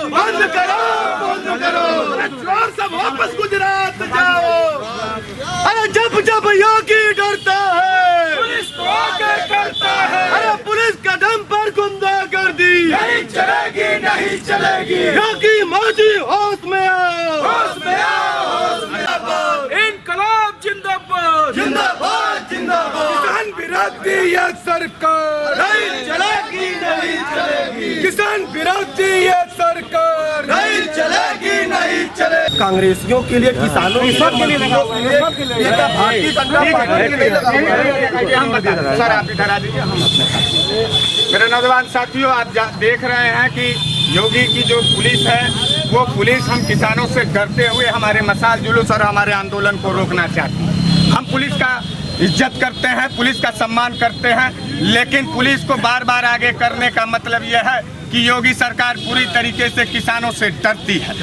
बंद करो, बंद करो, चोर सब वापस गुजरात जाओ। अरे जब जब योगी डरता है पुलिस को आगे करता है। अरे पुलिस कदम पर गुंडागर्दी नहीं चलेगी, नहीं चलेगी। योगी मोदी होश में आओ, होश में आओ, होश में आओ। इनकलाब जिंदाबाद, जिंदाबाद, जिंदाबाद। किसान विरोधी ये सरकार नहीं चलेगी, नहीं चलेगी। किसान विरोधी ये सरकार नहीं चलेगी, नहीं चलेगी। कांग्रेसियों के लिए, किसानों के लिए, भारतीय जनता पार्टी के लिए। हम बता रहे सर, आप इधर आ दीजिए। हम मेरे नौजवान साथियों, आप देख रहे हैं कि योगी की जो पुलिस है वो पुलिस हम किसानों से डरते हुए हमारे मसाल जुलूस और हमारे आंदोलन को रोकना चाहती है। हम पुलिस का इज्जत करते हैं, पुलिस का सम्मान करते हैं, लेकिन पुलिस को बार बार आगे करने का मतलब यह है कि योगी सरकार पूरी तरीके से किसानों से डरती है,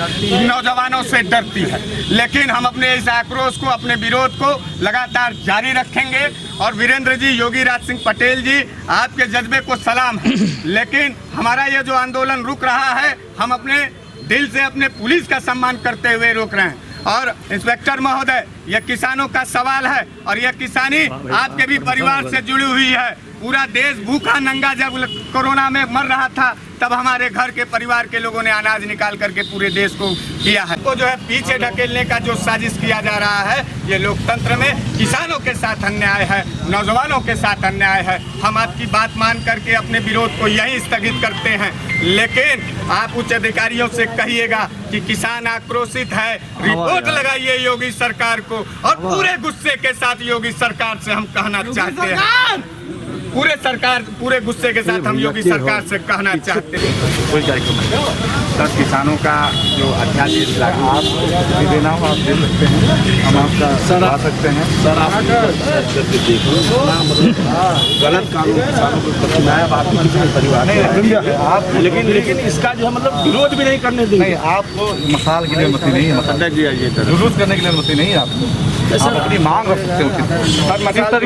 नौजवानों से डरती है। लेकिन हम अपने इस आक्रोश को, अपने विरोध को लगातार जारी रखेंगे। और वीरेंद्र जी, योगी राज सिंह पटेल जी, आपके जज्बे को सलाम है, लेकिन हमारा ये जो आंदोलन रुक रहा है, हम अपने दिल से अपने पुलिस का सम्मान करते हुए रोक रहे हैं। और इंस्पेक्टर महोदय, यह किसानों का सवाल है और यह किसानी आपके भी परिवार से जुड़ी हुई है। पूरा देश भूखा नंगा जब कोरोना में मर रहा था, तब हमारे घर के परिवार के लोगों ने अनाज निकाल करके पूरे देश को किया है। तो जो है पीछे ढकेलने का जो साजिश किया जा रहा है, ये लोकतंत्र में किसानों के साथ अन्याय है, नौजवानों के साथ अन्याय है। हम आपकी बात मान करके अपने विरोध को यहीं स्थगित करते हैं, लेकिन आप उच्च अधिकारियों से कहिएगा कि किसान आक्रोशित है, रिपोर्ट लगाइए योगी सरकार को। और पूरे गुस्से के साथ योगी सरकार से हम कहना चाहते हैं, पूरे गुस्से के साथ हम योगी सरकार से कहना चाहते हैं। कोई कार्यक्रम नहीं, किसानों का जो अध्यादेश लागू आप देना हो आप दे सकते हैं, हम आपका सर आ सकते हैं। सर आप गलत कानून किसानों को नया बात परिवार आप, लेकिन इसका जो है मतलब विरोध भी नहीं करने देंगे। नहीं, आपको मसाल के लिए अनुमति नहीं है, जुलूस करने के लिए अनुमति नहीं है आपको। आप अपनी मांग रख सकते हो,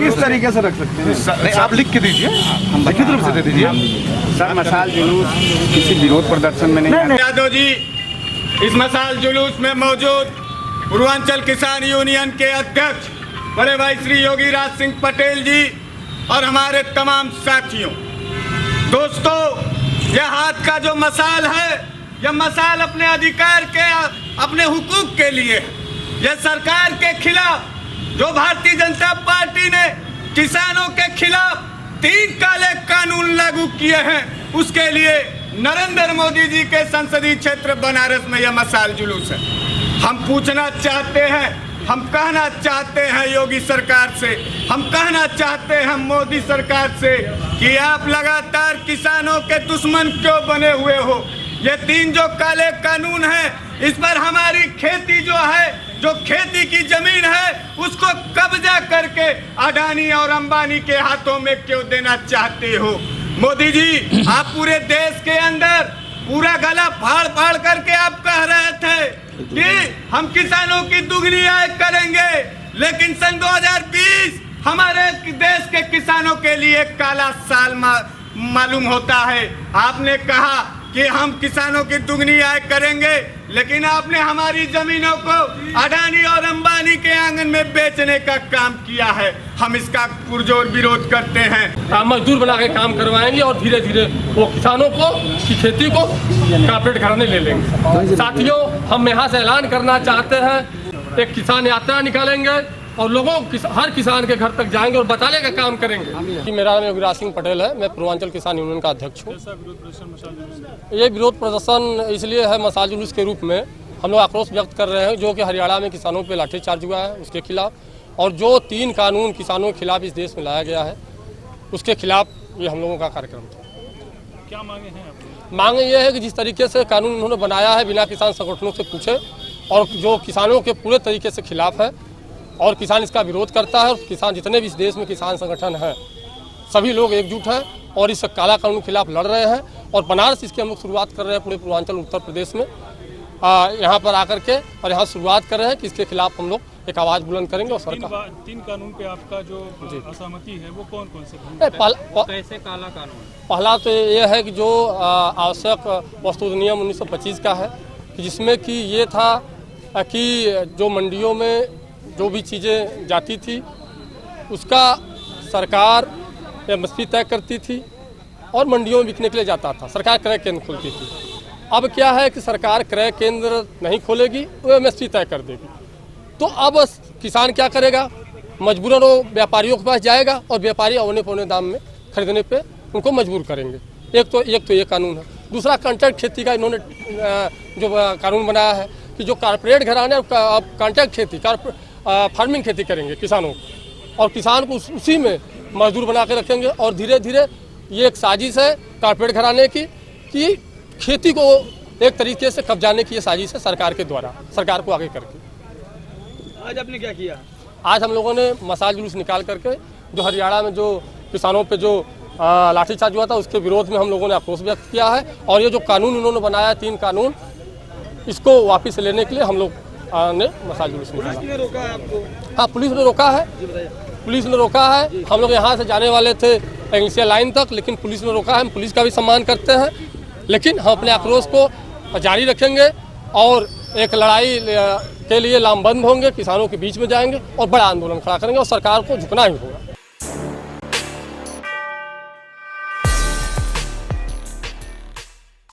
किस तरीके से रख सकते हैं? आप लिख के दीजिए, हम लिखित रूप से दे दीजिए। सर, मसाल जुलूस किसी विरोध प्रदर्शन में नहीं। यादव जी, इस मसाल जुलूस में मौजूद पूर्वांचल किसान यूनियन के अध्यक्ष बड़े भाई श्री योगी राज सिंह पटेल जी और हमारे तमाम साथियों, दोस्तों, यह हाथ का जो मसाल है, यह मसाल अपने अधिकार के, अपने हुकूक के लिए है। यह सरकार के खिलाफ, जो भारतीय जनता पार्टी ने किसानों के खिलाफ 3 काले कानून लागू किए हैं, उसके लिए नरेंद्र मोदी जी के संसदीय क्षेत्र बनारस में यह मसाल जुलूस है। हम पूछना चाहते हैं, हम कहना चाहते हैं योगी सरकार से, हम कहना चाहते हैं मोदी सरकार से कि आप लगातार किसानों के दुश्मन क्यों बने हुए हो। ये 3 जो काले कानून हैं, इस पर हमारी खेती जो है, जो खेती की जमीन है, उसको कब्जा करके अडानी और अंबानी के हाथों में क्यों देना चाहते हो। मोदी जी, आप पूरे देश के अंदर पूरा गला फाड़ फाड़ करके आप कह रहे थे कि हम किसानों की दुगनी आय करेंगे, लेकिन सन 2020 हमारे देश के किसानों के लिए काला साल मालूम होता है। आपने कहा कि हम किसानों की दुगनी आय करेंगे, लेकिन आपने हमारी जमीनों को अडानी और अंबानी के आंगन में बेचने का काम किया है। हम इसका पुरजोर विरोध करते हैं। मजदूर बना के काम करवाएंगे और धीरे धीरे वो किसानों को की खेती को कॉर्पोरेट घराने ले लेंगे। साथियों, हम यहाँ से ऐलान करना चाहते हैं, एक किसान यात्रा निकालेंगे और लोगों हर किसान के घर तक जाएंगे और बताने का काम करेंगे। मेरा नाम योगी राज सिंह पटेल है, मैं पूर्वांचल किसान यूनियन का अध्यक्ष हूँ। ये विरोध प्रदर्शन इसलिए है मसाल जुलूस के रूप में हम लोग आक्रोश व्यक्त कर रहे हैं, जो कि हरियाणा में किसानों पे लाठीचार्ज हुआ है उसके खिलाफ, और जो 3 कानून किसानों के खिलाफ इस देश में लाया गया है उसके खिलाफ ये हम लोगों का कार्यक्रम था। क्या मांगे हैं आपकी? मांगे ये है कि जिस तरीके से कानून उन्होंने बनाया है बिना किसान संगठनों से पूछे, और जो किसानों के पूरे तरीके से खिलाफ है और किसान इसका विरोध करता है, और किसान जितने भी इस देश में किसान संगठन हैं सभी लोग एकजुट हैं और इस काला कानून के खिलाफ लड़ रहे हैं। और बनारस इसकी हम लोग शुरुआत कर रहे हैं पूरे पूर्वांचल उत्तर प्रदेश में। यहाँ पर आकर के और यहाँ शुरुआत कर रहे हैं कि इसके खिलाफ हम लोग एक आवाज़ बुलंद करेंगे। और सरकार 3 कानून पे आपका जो असहमति है वो कौन कौन से कैसे काला कानून? पहला तो ये है कि जो आवश्यक वस्तु अधिनियम 1925 का है कि जिसमें कि ये था कि जो मंडियों में जो भी चीज़ें जाती थी उसका सरकार एमएसपी तय करती थी और मंडियों में बिकने के लिए जाता था, सरकार क्रय केंद्र खोलती थी। अब क्या है कि सरकार क्रय केंद्र नहीं खोलेगी, वो एमएसपी तय कर देगी। तो अब किसान क्या करेगा, मजबूरन वो व्यापारियों के पास जाएगा और व्यापारी औने पौने दाम में खरीदने पे उनको मजबूर करेंगे। एक तो ये कानून है। दूसरा कॉन्ट्रैक्ट खेती का इन्होंने जो कानून बनाया है कि जो कारपोरेट घराने अब कॉन्ट्रैक्ट खेती फार्मिंग खेती करेंगे किसानों और किसान को उसी में मजदूर बना के रखेंगे। और धीरे धीरे ये एक साजिश है कारपोरेट घराने की कि खेती को एक तरीके से कब्जाने की ये साजिश है सरकार के द्वारा, सरकार को आगे करके। आज आपने क्या किया? आज हम लोगों ने मसाल जुलूस निकाल करके जो हरियाणा में जो किसानों पे जो लाठीचार्ज हुआ था उसके विरोध में हम लोगों ने आक्रोश व्यक्त किया है। और ये जो कानून उन्होंने बनाया 3 कानून, इसको वापस लेने के लिए हम लोग ने मसाल जुलूस निकाला। पुलिस ने रोका है आपको? हाँ, पुलिस ने रोका है, पुलिस ने रोका है। हम लोग यहाँ से जाने वाले थे एंसियल लाइन तक, लेकिन पुलिस ने रोका है। हम पुलिस का भी सम्मान करते हैं, लेकिन हम अपने आक्रोश को जारी रखेंगे और एक लड़ाई के लिए लामबंद होंगे, किसानों के बीच में जाएंगे और बड़ा आंदोलन खड़ा करेंगे और सरकार को झुकना ही होगा।